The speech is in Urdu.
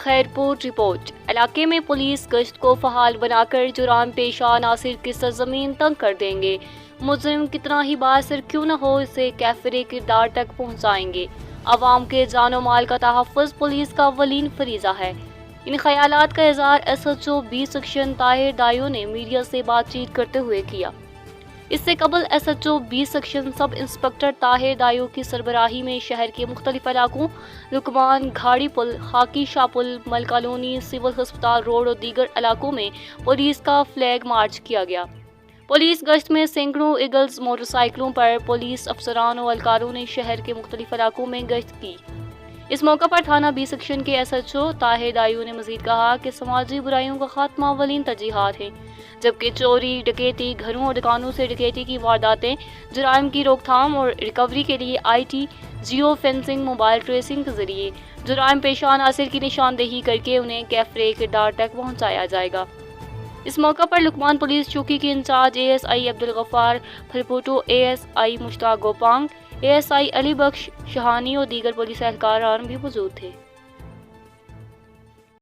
خیرپور رپورٹ۔ علاقے میں پولیس گشت کو فعال بنا کر جرائم پیشہ عناصر کی سرزمین تنگ کر دیں گے۔ مجرم کتنا ہی بااثر کیوں نہ ہو، اسے کیفر کردار تک پہنچائیں گے۔ عوام کے جان و مال کا تحفظ پولیس کا اولین فریضہ ہے۔ ان خیالات کا اظہار S H O B section Tahir Dayo نے میڈیا سے بات چیت کرتے ہوئے کیا۔ اس سے قبل S H O B section sub inspector Tahir Dayo کی سربراہی میں شہر کے مختلف علاقوں لکمان، گھاڑی پل، خاکی شاہ پل، مل کالونی، سول ہسپتال روڈ اور دیگر علاقوں میں پولیس کا فلیگ مارچ کیا گیا۔ پولیس گشت میں سینکڑوں ایگلز موٹر سائیکلوں پر پولیس افسران و اہلکاروں نے شہر کے مختلف علاقوں میں گشت کی۔ اس موقع پر تھانہ بی سیکشن کے ایس ایچ او طاہر دایو نے مزید کہا کہ سماجی برائیوں کا خاتمہ اولین ترجیحات ہیں، جبکہ چوری، ڈکیتی، گھروں اور دکانوں سے ڈکیتی کی وارداتیں، جرائم کی روک تھام اور ریکوری کے لیے I T, geo fencing, mobile tracing کے ذریعے جرائم پیشہ عناصر کی نشاندہی کر کے انہیں کیفر کردار تک پہنچایا جائے گا۔ اس موقع پر لکمان پولیس چوکی کے incharge A S I Abdul Ghaffar Phirpoto, A S I Mushtaq Gopang, A S I Ali Bakhsh Shahani اور دیگر پولیس اہلکاران بھی موجود تھے۔